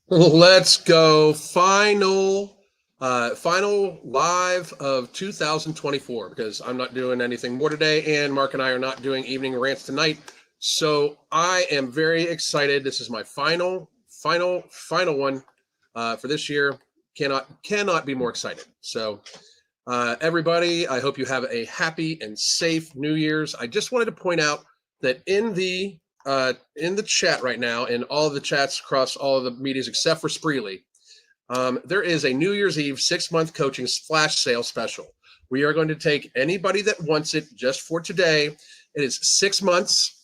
Let's go. Final live of 2024 because I'm not doing anything more today, and Mark and I are not doing evening rants tonight. So I am very excited. This is my final one for this year. Cannot be more excited. So everybody, I hope you have a happy and safe New Year's. I just wanted to point out that in the chat right now, in all of the chats across all of the medias except for Spreely, there is a New Year's Eve 6-month coaching flash sale special. We are going to take anybody that wants it just for today. It is 6 months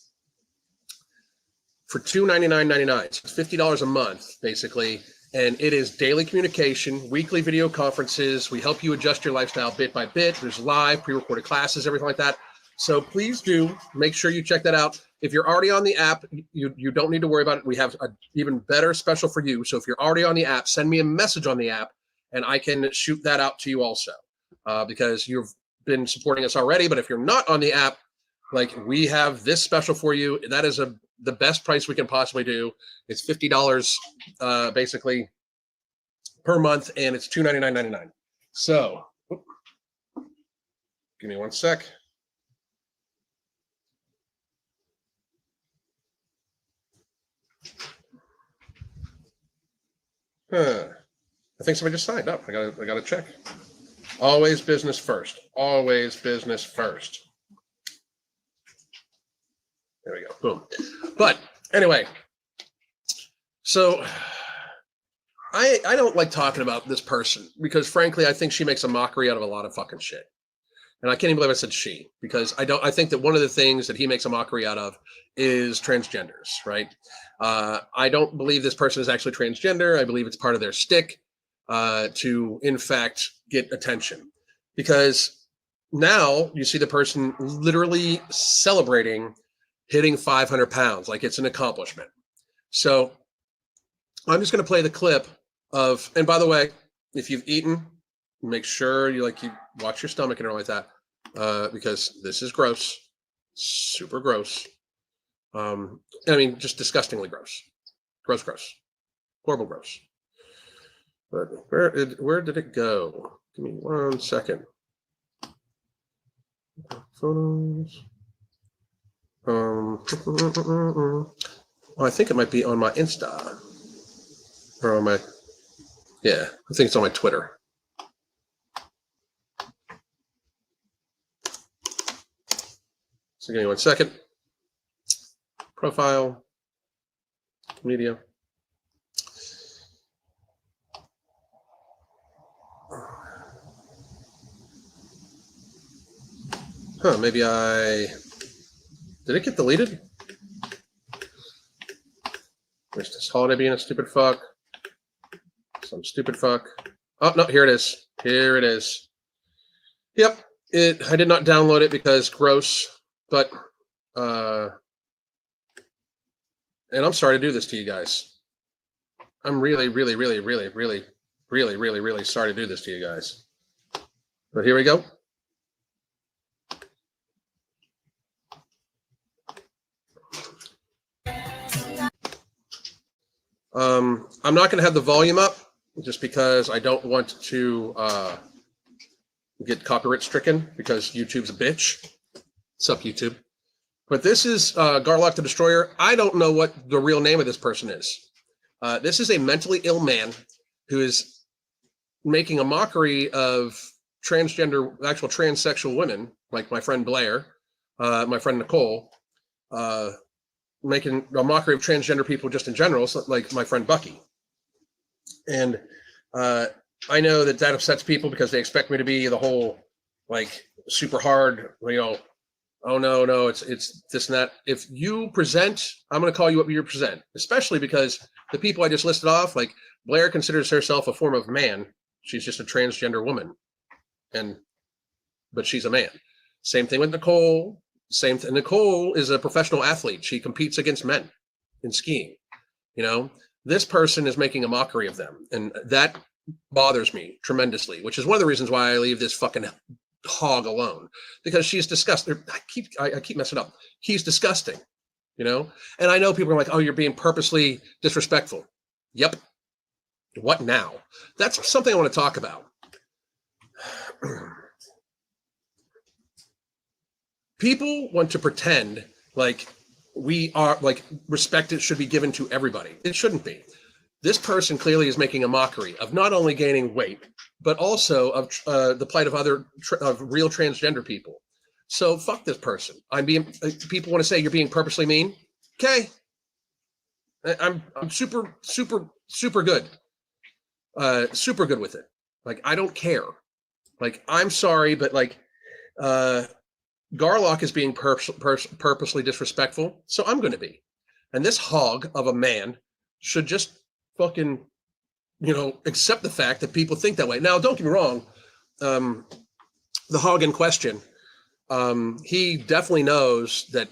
for $299.99. It's $50 a month, basically. And it is daily communication, weekly video conferences. We help you adjust your lifestyle bit by bit. There's live, pre-recorded classes, everything like that. So please do make sure you check that out. If you're already on the app, you don't need to worry about it. We have an even better special for you. So if you're already on the app, send me a message on the app, and I can shoot that out to you also, because you've been supporting us already. But if you're not on the app, like, we have this special for you. That is the best price we can possibly do. It's $50 basically per month, and it's $299.99. So give me one sec. I think somebody just signed up. I gotta check. Always business first. Always business first. There we go. Boom. But anyway, so I don't like talking about this person because, frankly, I think she makes a mockery out of a lot of fucking shit. And I can't even believe I said she, because I think that one of the things that he makes a mockery out of is transgenders, right? I don't believe this person is actually transgender. I believe it's part of their shtick to, in fact, get attention. Because now you see the person literally celebrating hitting 500 pounds like it's an accomplishment. So I'm just going to play the clip of, and by the way, if you've eaten, make sure you watch your stomach and all like that, because this is gross, super gross. I mean, just disgustingly gross, horrible gross. But where did it go? Give me 1 second. Photos. Well, I think it might be on my Insta or on my, yeah, I think it's on my Twitter. So give me 1 second. Profile, media. Maybe did it get deleted? Wish this holiday being a stupid fuck. Some stupid fuck. Oh, no, here it is. Here it is. Yep, I did not download it because gross, but, and I'm sorry to do this to you guys. I'm really sorry to do this to you guys. But here we go. I'm not going to have the volume up just because I don't want to get copyright stricken because YouTube's a bitch. What's up, YouTube? But this is Garlock the Destroyer. I don't know what the real name of this person is. This is a mentally ill man who is making a mockery of transgender, actual transsexual women, like my friend Blair, my friend Nicole, making a mockery of transgender people just in general, like my friend Bucky. And I know that upsets people because they expect me to be the whole, like, super hard, oh no, it's this and that. If you present, I'm going to call you what you present, especially because the people I just listed off, like Blair considers herself a form of man. She's just a transgender woman, but she's a man. Same thing with Nicole. Nicole is a professional athlete. She competes against men in skiing. This person is making a mockery of them, and that bothers me tremendously, which is one of the reasons why I leave this fucking hog alone, because she's disgusting. I keep messing up. He's disgusting, and I know people are like, oh, you're being purposely disrespectful. Yep, What now? That's something I want to talk about. People want to pretend like we are like respect should be given to everybody. It shouldn't be. This person clearly is making a mockery of not only gaining weight, but also of the plight of other of real transgender people. So fuck this person. People want to say you're being purposely mean. Okay, I'm super good, super good with it. Like I don't care. Like I'm sorry, but like Garlock is being purposely disrespectful, so I'm going to be. And this hog of a man should just fucking, accept the fact that people think that way. Now, don't get me wrong. The hog in question, he definitely knows that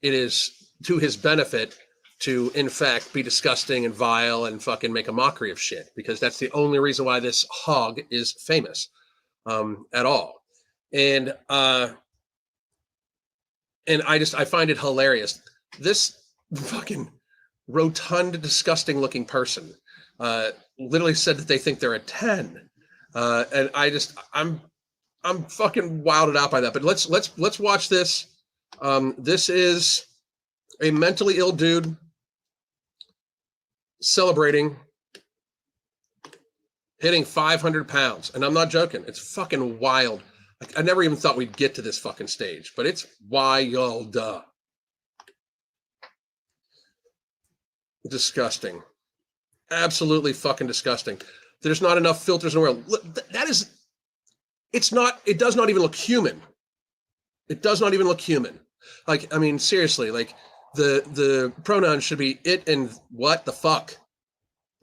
it is to his benefit to, in fact, be disgusting and vile and fucking make a mockery of shit, because that's the only reason why this hog is famous at all. And I find it hilarious. This fucking rotund, disgusting looking person literally said that they think they're a 10. And I'm fucking wilded out by that. But let's watch this. This is a mentally ill dude celebrating hitting 500 pounds. And I'm not joking. It's fucking wild. I never even thought we'd get to this fucking stage, but it's wild. Disgusting. Absolutely fucking disgusting. There's not enough filters in the world. It does not even look human. It does not even look human. Like, I mean, seriously, like the pronouns should be it and what the fuck.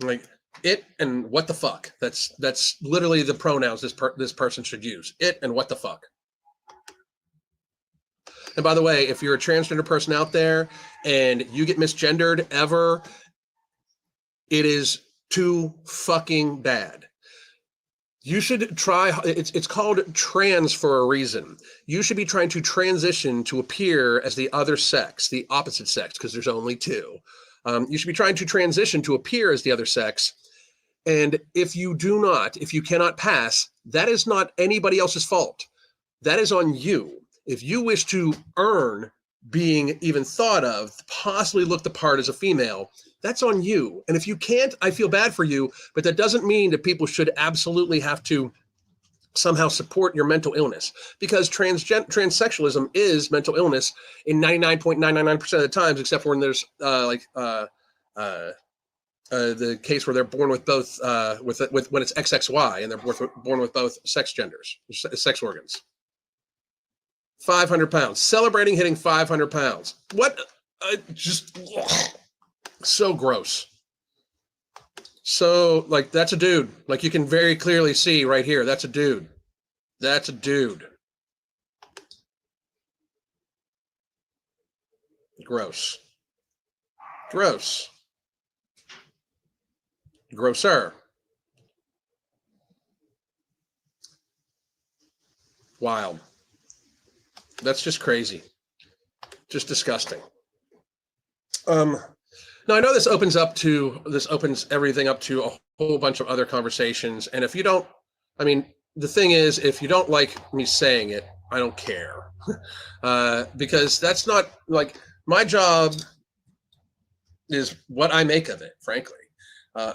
Like, it and what the fuck. That's literally the pronouns this person should use. It and what the fuck. And by the way, if you're a transgender person out there and you get misgendered ever, it is too fucking bad. You should try, it's called trans for a reason. You should be trying to transition to appear as the other sex, the opposite sex, because there's only two. You should be trying to transition to appear as the other sex. And if you cannot pass, that is not anybody else's fault. That is on you. If you wish to earn being even thought of, possibly look the part as a female, that's on you. And if you can't, I feel bad for you, but that doesn't mean that people should absolutely have to somehow support your mental illness, because transsexualism is mental illness in 99.999% of the times, except for when there's the case where they're born with both with when it's XXY and they're born with both sex genders, sex organs. 500 pounds, celebrating hitting 500 pounds. What? Just so gross. So, like, that's a dude. Like, you can very clearly see right here. That's a dude. That's a dude. Gross. Gross. Grosser. Wild. That's just crazy. Just disgusting. Now, I know this opens everything up to a whole bunch of other conversations. And if you don't, I mean, the thing is, if you don't like me saying it, I don't care. Because that's not, like, my job is what I make of it, frankly.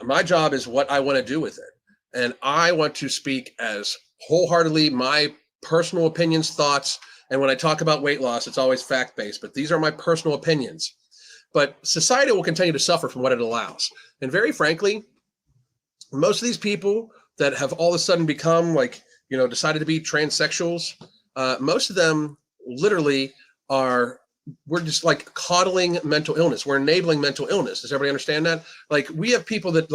My job is what I want to do with it. And I want to speak as wholeheartedly my personal opinions, thoughts. And when I talk about weight loss, it's always fact-based, but these are my personal opinions. But society will continue to suffer from what it allows. And very frankly, most of these people that have all of a sudden become, like, decided to be transsexuals, most of them literally we're just like coddling mental illness. We're enabling mental illness. Does everybody understand that? Like, we have people that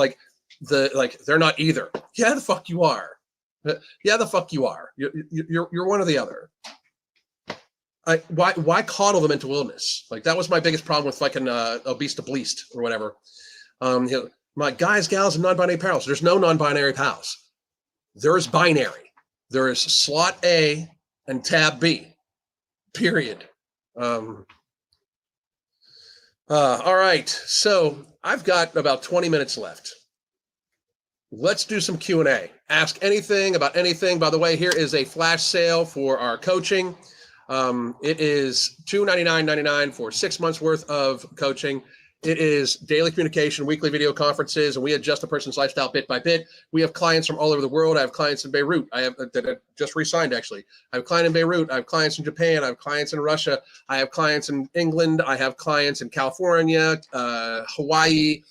they're not either. Yeah, the fuck you are. Yeah, the fuck you are. You're one or the other. Why coddle the mental illness? Like, that was my biggest problem with fucking obese to bleast or whatever. My guys, gals, and non-binary pals. There's no non-binary pals. There is binary. There is slot A and tab B. Period. All right. So I've got about 20 minutes left. let's do some Q&A. Ask anything about anything. By the way, here is a flash sale for our coaching. It is $299.99 for 6 months worth of coaching. It is daily communication, weekly video conferences, and we adjust a person's lifestyle bit by bit. We have clients from all over the world. I have clients in Beirut. I have that I just re-signed, actually. I have a client in Beirut. I have clients in Japan. I have clients in Russia. I have clients in England. I have clients in California, Hawaii,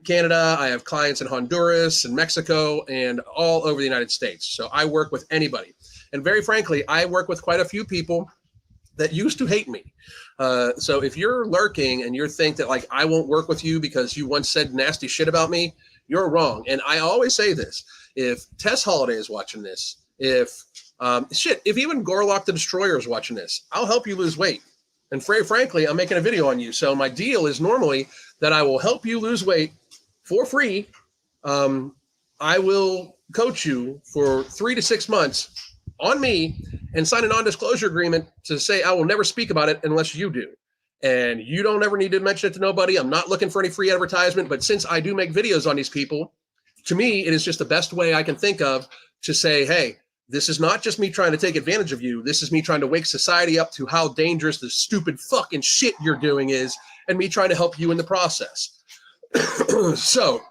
Canada. I have clients in Honduras and Mexico and all over the United States. So I work with anybody. And very frankly, I work with quite a few people that used to hate me. So if you're lurking and you think that like I won't work with you because you once said nasty shit about me, you're wrong. And I always say this: if Tess Holiday is watching this, if even Garlock the Destroyer is watching this, I'll help you lose weight. And very frankly, I'm making a video on you. So my deal is normally that I will help you lose weight for free. I will coach you for 3 to 6 months on me and sign a non-disclosure agreement to say I will never speak about it unless you do. And you don't ever need to mention it to nobody. I'm not looking for any free advertisement, but since I do make videos on these people, to me, it is just the best way I can think of to say, hey, this is not just me trying to take advantage of you. This is me trying to wake society up to how dangerous the stupid fucking shit you're doing is, and me trying to help you in the process. So,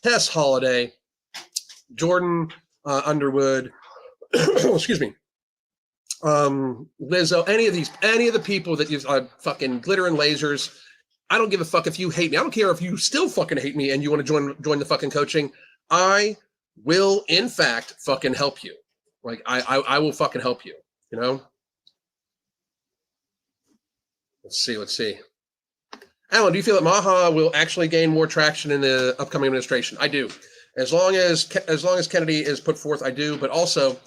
Tess Holiday, Jordan Underwood, excuse me, Lizzo, any of the people that use fucking glitter and lasers. I don't give a fuck if you hate me. I don't care if you still fucking hate me and you want to join the fucking coaching. I will, in fact, fucking help you. Like I will fucking help you. You know. Let's see. Alan, do you feel that MAHA will actually gain more traction in the upcoming administration? I do. As long as Kennedy is put forth, I do. But also,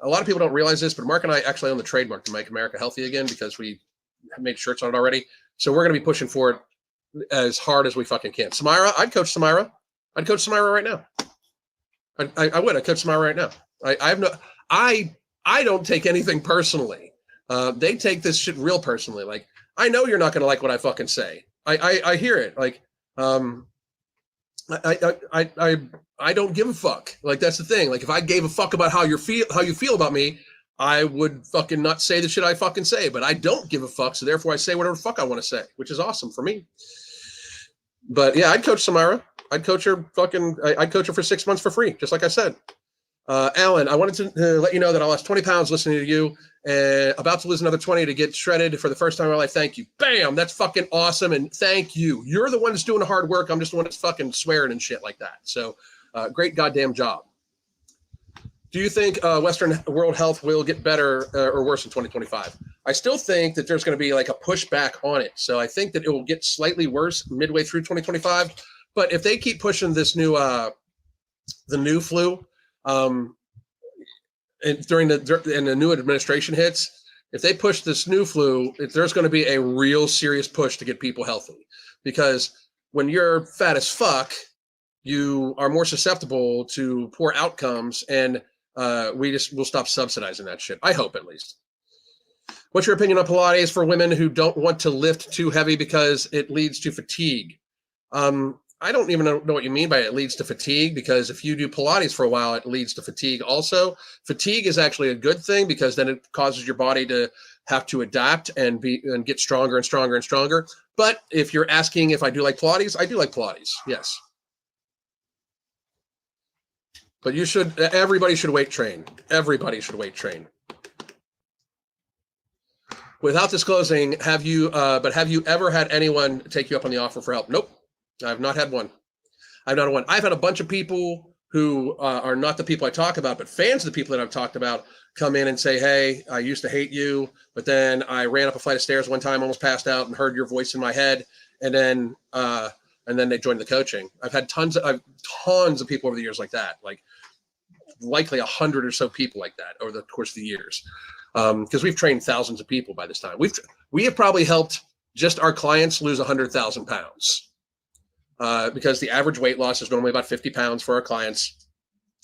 a lot of people don't realize this, but Mark and I actually own the trademark to make America healthy again because we made shirts on it already. So we're going to be pushing for it as hard as we fucking can. Samira, I'd coach Samira. I'd coach Samira right now. I would. I'd coach Samira right now. I don't take anything personally. They take this shit real personally. Like, I know you're not going to like what I fucking say. I hear it. Like, I don't give a fuck. Like, that's the thing. Like, if I gave a fuck about how you feel about me, I would fucking not say the shit I fucking say. But I don't give a fuck, so therefore I say whatever the fuck I want to say, which is awesome for me. But yeah, I'd coach Samira. I'd coach her for 6 months for free, just like I said. Alan, I wanted to let you know that I lost 20 pounds listening to you, and about to lose another 20 to get shredded for the first time in my life. Thank you. Bam! That's fucking awesome, and thank you. You're the one that's doing the hard work. I'm just the one that's fucking swearing and shit like that. So, great goddamn job. Do you think Western world health will get better or worse in 2025? I still think that there's going to be like a pushback on it. So I think that it will get slightly worse midway through 2025. But if they keep pushing this new, the new flu, and the new administration hits, if they push this new flu, there's going to be a real serious push to get people healthy, because when you're fat as fuck, you are more susceptible to poor outcomes, and we'll stop subsidizing that shit. I hope, at least. What's your opinion on Pilates for women who don't want to lift too heavy because it leads to fatigue? I don't even know what you mean by it leads to fatigue, because if you do Pilates for a while, it leads to fatigue also. Fatigue is actually a good thing, because then it causes your body to have to adapt and get stronger and stronger and stronger. But if you're asking if I do like Pilates, I do like Pilates, yes. But everybody should weight train. Everybody should weight train. Without disclosing, have you ever had anyone take you up on the offer for help? Nope. I've not had one. I've had a bunch of people who are not the people I talk about, but fans of the people that I've talked about come in and say, hey, I used to hate you, but then I ran up a flight of stairs one time, almost passed out, and heard your voice in my head. And then they joined the coaching. I've had tons of people over the years like that, like likely 100 or so people like that over the course of the years. Because we've trained thousands of people by this time. We have probably helped just our clients lose 100,000 pounds. Because the average weight loss is normally about 50 pounds for our clients.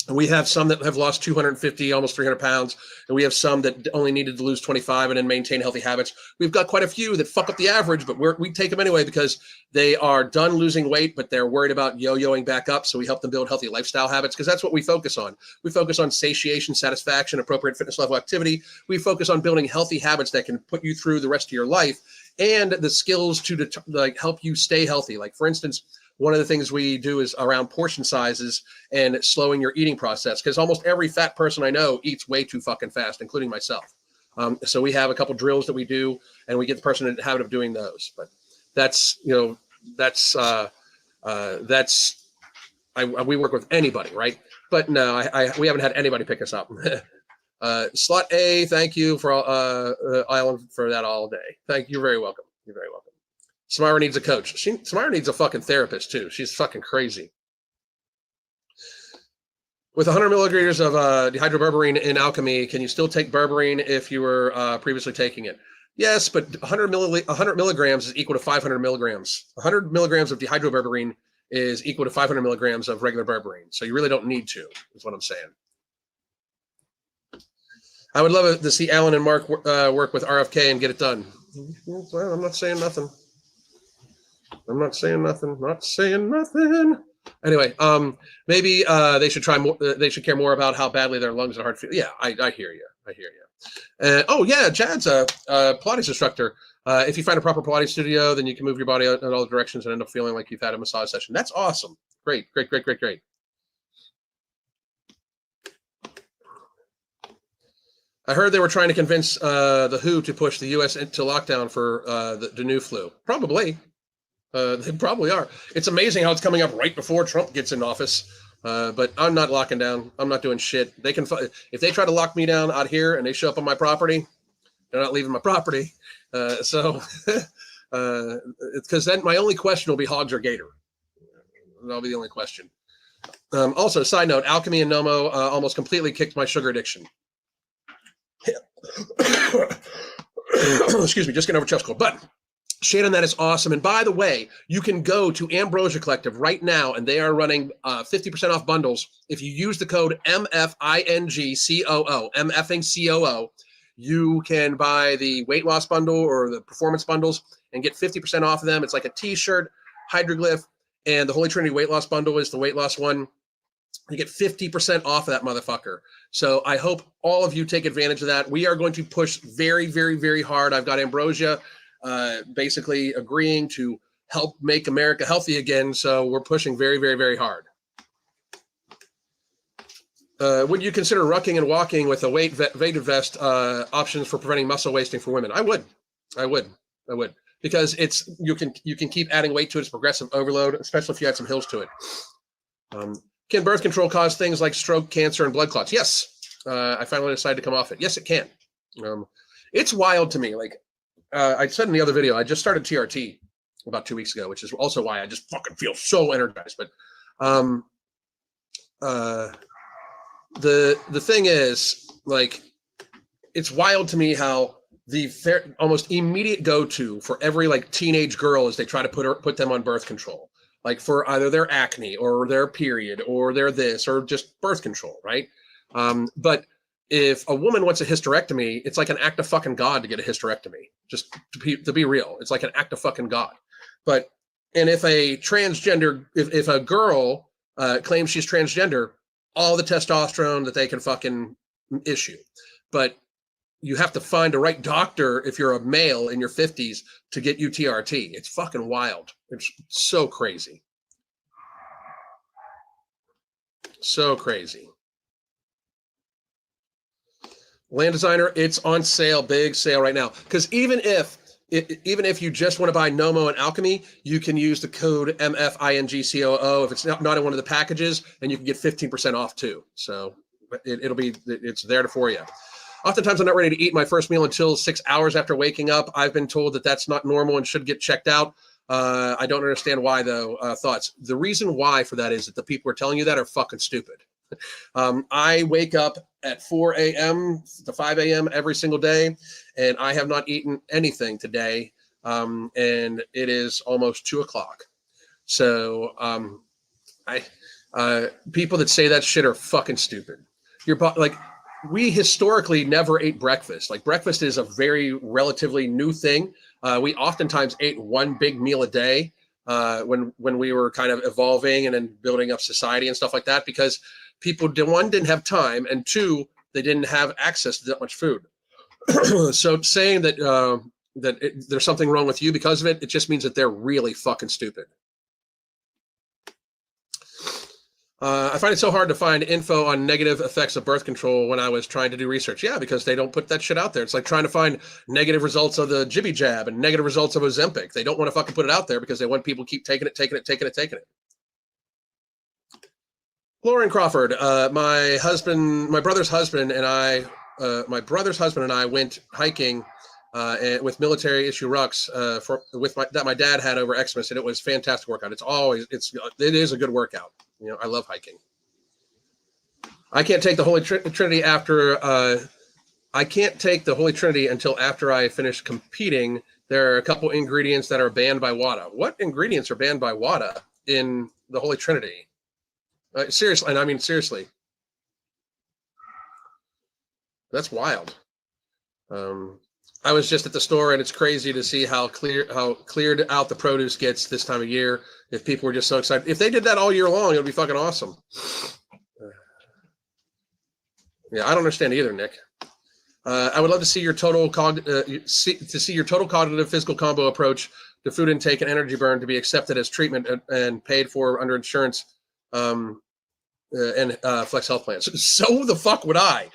And we have some that have lost 250, almost 300 pounds. And we have some that only needed to lose 25 and then maintain healthy habits. We've got quite a few that fuck up the average, but we take them anyway because they are done losing weight, but they're worried about yo-yoing back up. So we help them build healthy lifestyle habits because that's what we focus on. We focus on satiation, satisfaction, appropriate fitness level activity. We focus on building healthy habits that can put you through the rest of your life and the skills to like help you stay healthy. Like, for instance, one of the things we do is around portion sizes and slowing your eating process, because almost every fat person I know eats way too fucking fast, including myself. So we have a couple drills that we do, and we get the person in the habit of doing those. But that's, we work with anybody, right? But no, we haven't had anybody pick us up. Slot A, thank you for Island for that all day. Thank you. You're very welcome. You're very welcome. Samara needs a coach. Samara needs a fucking therapist too. She's fucking crazy. With 100 milliliters of dehydroberberine in alchemy, can you still take berberine if you were previously taking it? Yes, but 100 milligrams is equal to 500 milligrams. 100 milligrams of dehydroberberine is equal to 500 milligrams of regular berberine. So you really don't need to, is what I'm saying. I would love to see Alan and Mark work with RFK and get it done. Well, I'm not saying nothing. I'm not saying nothing. Not saying nothing. Anyway, maybe they should try more. They should care more about how badly their lungs and heart feel. Yeah, I hear you. I hear you. Oh yeah, Chad's a Pilates instructor. If you find a proper Pilates studio, then you can move your body in all directions and end up feeling like you've had a massage session. That's awesome. Great, great, great, great, great. I heard they were trying to convince the WHO to push the U.S. into lockdown for the new flu. Probably. They probably are. It's amazing how it's coming up right before Trump gets in office. But I'm not locking down. I'm not doing shit. They can, if they try to lock me down out here and they show up on my property, they're not leaving my property. Because then my only question will be hogs or gator. That'll be the only question. Also, side note, Alchemy and Nomo almost completely kicked my sugar addiction. Excuse me, just getting over chest cold. But Shannon, that is awesome. And by the way, you can go to Ambrosia Collective right now, and they are running 50% off bundles. If you use the code MFINGCOO, MFing you can buy the weight loss bundle or the performance bundles and get 50% off of them. It's like a t-shirt, hydroglyph, and the Holy Trinity weight loss bundle is the weight loss one. You get 50% off of that motherfucker. So I hope all of you take advantage of that. We are going to push very, very, very hard. I've got Ambrosia basically agreeing to help make America healthy again. So we're pushing very, very, very hard. Would you consider rucking and walking with a weighted vest options for preventing muscle wasting for women? I would. Because it's you can keep adding weight to it. It's progressive overload, especially if you add some hills to it. Can birth control cause things like stroke, cancer, and blood clots? Yes. I finally decided to come off it. Yes, it can. It's wild to me. Like I said in the other video, I just started TRT about 2 weeks ago, which is also why I just fucking feel so energized. But the thing is, like, it's wild to me how the almost immediate go-to for every like teenage girl is they try to put them on birth control, like for either their acne or their period or their this or just birth control, right? But if a woman wants a hysterectomy, it's like an act of fucking God to get a hysterectomy. Just to be real, it's like an act of fucking God. But and if a transgender, if a girl claims she's transgender, all the testosterone that they can fucking issue. But you have to find the right doctor if you're a male in your 50s to get you TRT. It's fucking wild. It's so crazy. So crazy. Land Designer, it's on sale, big sale right now. Because even if you just want to buy Nomo and Alchemy, you can use the code MFINGCOO if it's not in one of the packages, and you can get 15% off too. So it's there for you. Oftentimes, I'm not ready to eat my first meal until 6 hours after waking up. I've been told that that's not normal and should get checked out. I don't understand why, though. Thoughts. The reason why for that is that the people who are telling you that are fucking stupid. I wake up at 4 a.m. to 5 a.m. every single day, and I have not eaten anything today, and it is almost 2 o'clock. So People that say that shit are fucking stupid. Like, we historically never ate breakfast. Like, breakfast is a very relatively new thing. We oftentimes ate one big meal a day when we were kind of evolving and then building up society and stuff like that, because people, one, didn't have time, and two, they didn't have access to that much food. So saying that there's something wrong with you because of it, it just means that they're really fucking stupid. I find it so hard to find info on negative effects of birth control when I was trying to do research. Yeah, because they don't put that shit out there. It's like trying to find negative results of the jibby jab and negative results of Ozempic. They don't want to fucking put it out there because they want people to keep taking it. Lauren Crawford, my brother's husband and I went hiking with military issue rucks that my dad had over Xmas, and it was a fantastic workout. It is a good workout. You know, I love hiking. I can't take the Holy Trinity until after I finish competing. There are a couple ingredients that are banned by WADA. What ingredients are banned by WADA in the Holy Trinity? Seriously, and I mean seriously. That's wild. I was just at the store, and it's crazy to see how cleared out the produce gets this time of year. If people were just so excited, if they did that all year long, it would be fucking awesome. Yeah, I don't understand either, Nick. I would love to see your total cognitive physical combo approach to food intake and energy burn to be accepted as treatment and paid for under insurance and flex health plans. So the fuck would I?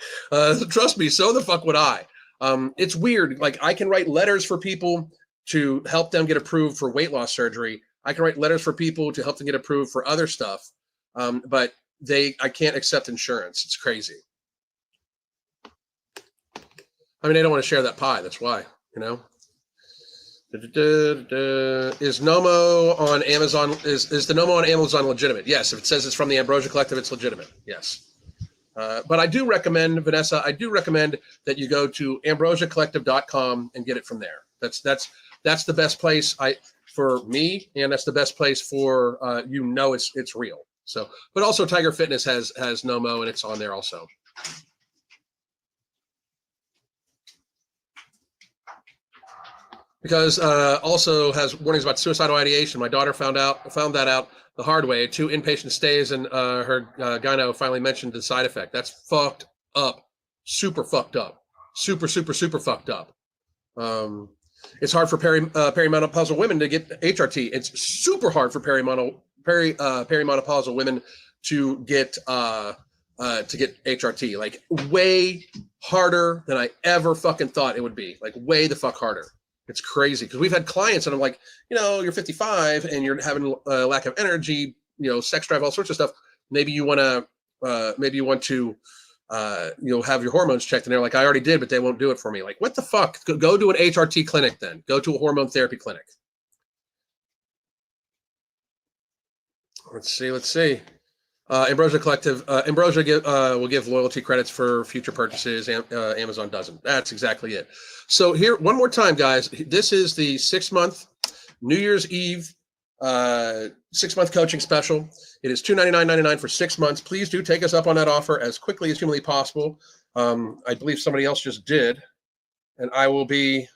Trust me, so the fuck would I. It's weird. Like, I can write letters for people to help them get approved for weight loss surgery. I can write letters for people to help them get approved for other stuff. But I can't accept insurance. It's crazy. I mean, they don't want to share that pie. That's why, you know. Is Nomo on Amazon? Is the Nomo on Amazon legitimate? Yes. If it says it's from the Ambrosia Collective, it's legitimate. Yes. But I do recommend, Vanessa, that you go to ambrosiacollective.com and get it from there. That's the best place for me, and that's the best place for it's real. So, but also Tiger Fitness has Nomo, and it's on there also. Because also has warnings about suicidal ideation. My daughter found that out the hard way. 2 inpatient stays, and her gyno finally mentioned the side effect. That's fucked up. Super fucked up. Super fucked up. It's hard for perimenopausal women to get HRT. It's super hard for perimenopausal women to get HRT. Like, way harder than I ever fucking thought it would be. Like, way the fuck harder. It's crazy, because we've had clients and I'm like, you're 55 and you're having a lack of energy, sex drive, all sorts of stuff. Maybe you want to have your hormones checked. And they're like, I already did, but they won't do it for me. Like, what the fuck? Go to an HRT clinic then. Go to a hormone therapy clinic. Let's see. Ambrosia Collective. Ambrosia will give loyalty credits for future purchases. Amazon doesn't. That's exactly it. So here, one more time, guys. This is the 6-month New Year's Eve 6-month coaching special. It is $299.99 for 6 months. Please do take us up on that offer as quickly as humanly possible. I believe somebody else just did, and I will be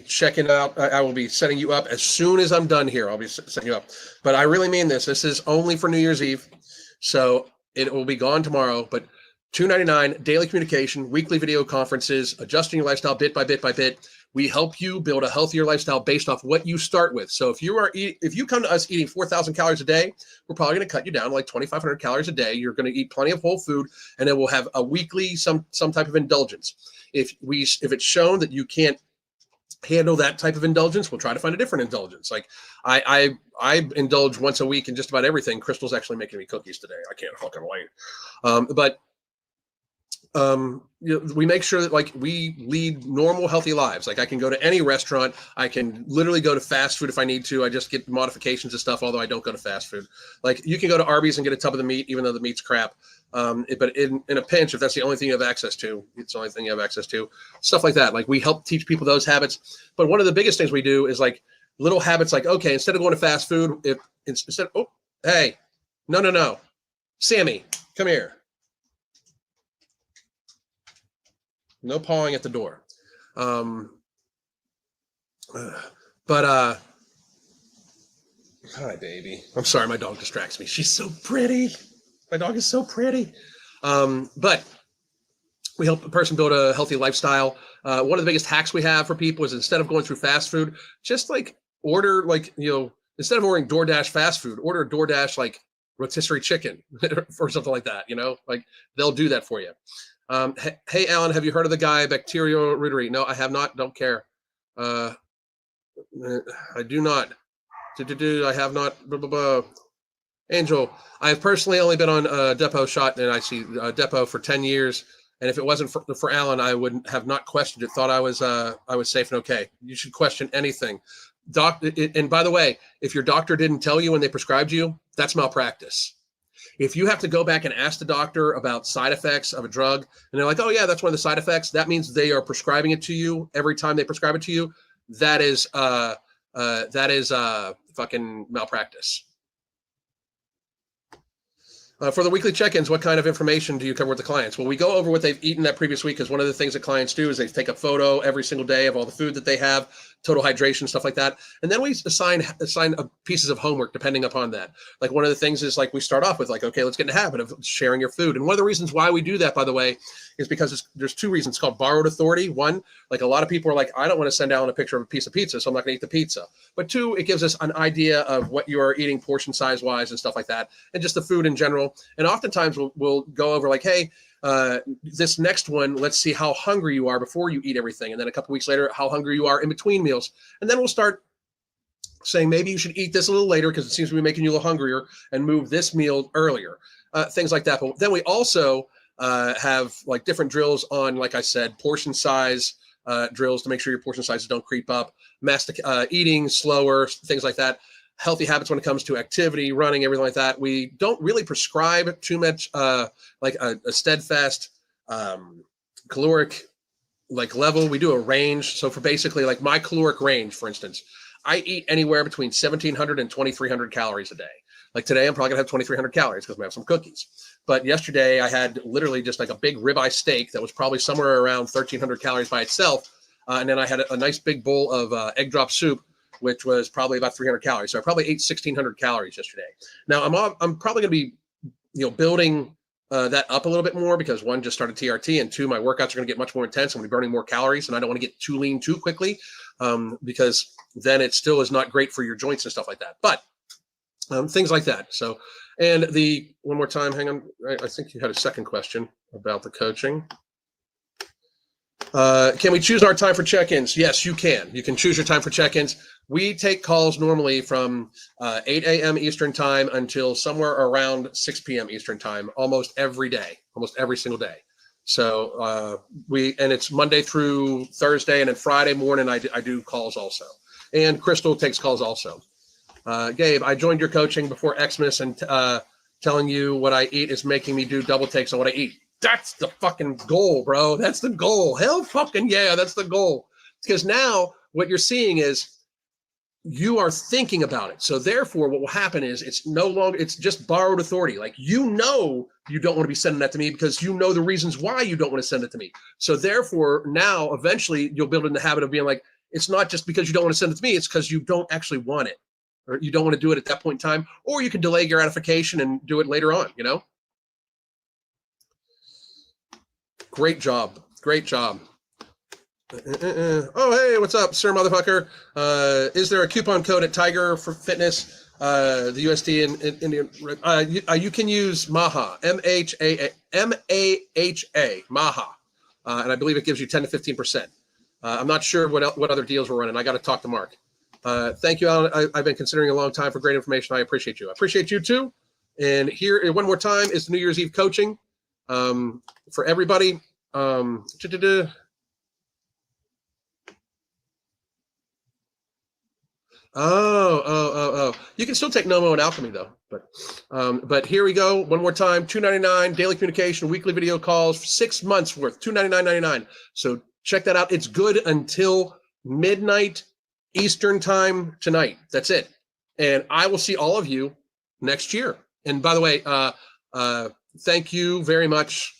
checking out. I will be setting you up as soon as I'm done here. I'll be setting you up. But I really mean this. This is only for New Year's Eve, so it will be gone tomorrow. But $299, daily communication, weekly video conferences, adjusting your lifestyle bit by bit by bit. We help you build a healthier lifestyle based off what you start with. So if you come to us eating 4,000 calories a day, we're probably going to cut you down to like 2,500 calories a day. You're going to eat plenty of whole food, and then we'll have a weekly some type of indulgence. If it's shown that you can't handle that type of indulgence, we'll try to find a different indulgence. Like I indulge once a week in just about everything. Crystal's actually making me cookies today. I can't fucking wait. We make sure that, like, we lead normal, healthy lives. Like, I can go to any restaurant. I can literally go to fast food if I need to. I just get modifications of stuff, although I don't go to fast food. Like, you can go to Arby's and get a tub of the meat, even though the meat's crap. But in a pinch, if that's the only thing you have access to, it's the only thing you have access to. Stuff like that. Like, we help teach people those habits. But one of the biggest things we do is, like, little habits like, okay, instead of going to fast food, if instead, oh, hey, no, Sammy, come here. No pawing at the door. Hi, baby. I'm sorry, my dog distracts me. She's so pretty. My dog is so pretty. But we help a person build a healthy lifestyle. One of the biggest hacks we have for people is instead of going through fast food, just like order, like, instead of ordering DoorDash fast food, order a DoorDash like rotisserie chicken or something like that. Like they'll do that for you. Hey, Alan, have you heard of the guy Bacterial Rootery? No, I have not. Don't care. I do not. I have not. Blah, blah, blah. Angel, I've personally only been on Depot Shot and I see Depot for 10 years. And if it wasn't for Alan, I would have not questioned it. Thought I was safe and okay. You should question anything. And by the way, if your doctor didn't tell you when they prescribed you, that's malpractice. If you have to go back and ask the doctor about side effects of a drug, and they're like, "Oh yeah, that's one of the side effects," that means they are prescribing it to you every time they prescribe it to you. That is fucking malpractice. For the weekly check-ins, what kind of information do you cover with the clients? Well, we go over what they've eaten that previous week, because one of the things that clients do is they take a photo every single day of all the food that they have, total hydration, stuff like that. And then we assign pieces of homework depending upon that. Like one of the things is like we start off with like, okay, let's get in the habit of sharing your food. And one of the reasons why we do that, by the way, is because there's two reasons. It's called borrowed authority. One, like a lot of people are like, I don't want to send Alan a picture of a piece of pizza, so I'm not going to eat the pizza. But two, it gives us an idea of what you are eating portion size wise and stuff like that, and just the food in general. And oftentimes we'll go over like, hey, this next one, let's see how hungry you are before you eat everything. And then a couple weeks later, how hungry you are in between meals. And then we'll start saying, maybe you should eat this a little later because it seems to be making you a little hungrier, and move this meal earlier, things like that. But then we also have like different drills on, like I said, portion size drills to make sure your portion sizes don't creep up, eating slower, things like that. Healthy habits when it comes to activity, running, everything like that. We don't really prescribe too much like a steadfast caloric like level. We do a range. So for basically like my caloric range, for instance, I eat anywhere between 1,700 and 2,300 calories a day. Like today, I'm probably gonna have 2,300 calories because we have some cookies. But yesterday I had literally just like a big ribeye steak that was probably somewhere around 1,300 calories by itself. And then I had a nice big bowl of egg drop soup, which was probably about 300 calories. So I probably ate 1,600 calories yesterday. Now I'm probably going to be, building that up a little bit more because one, just started TRT, and two, my workouts are going to get much more intense. I'm going to be burning more calories, and I don't want to get too lean too quickly because then it still is not great for your joints and stuff like that. But things like that. So, and one more time, hang on. I think you had a second question about the coaching. Can we choose our time for check-ins? Yes, you can. You can choose your time for check-ins. We take calls normally from 8 a.m. Eastern time until somewhere around 6 p.m. Eastern time, almost every day, almost every single day. So and it's Monday through Thursday, and then Friday morning I do calls also. And Crystal takes calls also. Gabe, I joined your coaching before Xmas, and telling you what I eat is making me do double takes on what I eat. That's the fucking goal, bro. That's the goal. Hell fucking yeah, that's the goal. Because now what you're seeing is you are thinking about it. So therefore what will happen is it's just borrowed authority. Like, you don't want to be sending that to me because you know the reasons why you don't want to send it to me. So therefore now eventually you'll build in the habit of being like, it's not just because you don't want to send it to me, it's because you don't actually want it, or you don't want to do it at that point in time, or you can delay gratification and do it later on, Great job. Great job. Oh, hey, what's up, sir, motherfucker? Is there a coupon code at Tiger for Fitness, the USD in Indian? You can use MAHA, M-A-H-A, MAHA, and I believe it gives you 10 to 15%. I'm not sure what other deals we're running. I got to talk to Mark. Thank you, Alan. I've been considering a long time for great information. I appreciate you. I appreciate you too. And here, one more time, is the New Year's Eve coaching for everybody. You can still take Nomo and Alchemy though, but here we go. One more time, $2.99 daily communication, weekly video calls, 6 months worth, $299.99. So check that out. It's good until midnight Eastern time tonight. That's it. And I will see all of you next year. And by the way, thank you very much.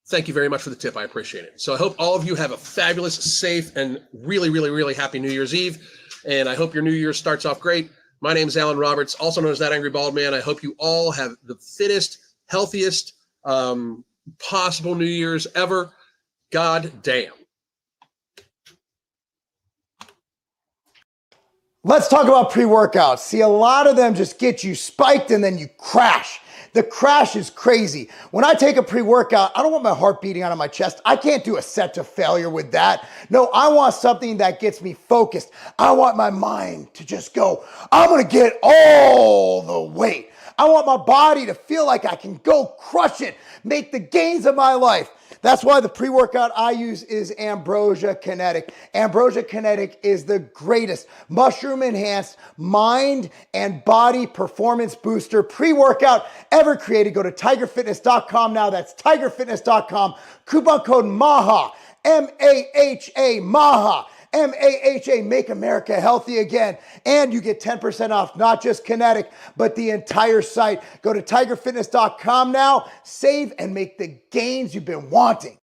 Thank you very much for the tip. I appreciate it. So I hope all of you have a fabulous, safe, and really, really, really happy New Year's Eve. And I hope your New Year starts off great. My name is Alan Roberts, also known as That Angry Bald Man. I hope you all have the fittest, healthiest possible New Year's ever. God damn. Let's talk about pre-workouts. See, a lot of them just get you spiked and then you crash. The crash is crazy. When I take a pre-workout, I don't want my heart beating out of my chest. I can't do a set to failure with that. No, I want something that gets me focused. I want my mind to just go, I'm gonna get all the weight. I want my body to feel like I can go crush it, make the gains of my life. That's why the pre-workout I use is Ambrosia Kinetic. Ambrosia Kinetic is the greatest mushroom-enhanced mind and body performance booster pre-workout ever created. Go to tigerfitness.com now. That's tigerfitness.com. Coupon code MAHA, M-A-H-A, MAHA. MAHA, Make America Healthy Again. And you get 10% off, not just Kinetic, but the entire site. Go to tigerfitness.com now, save and make the gains you've been wanting.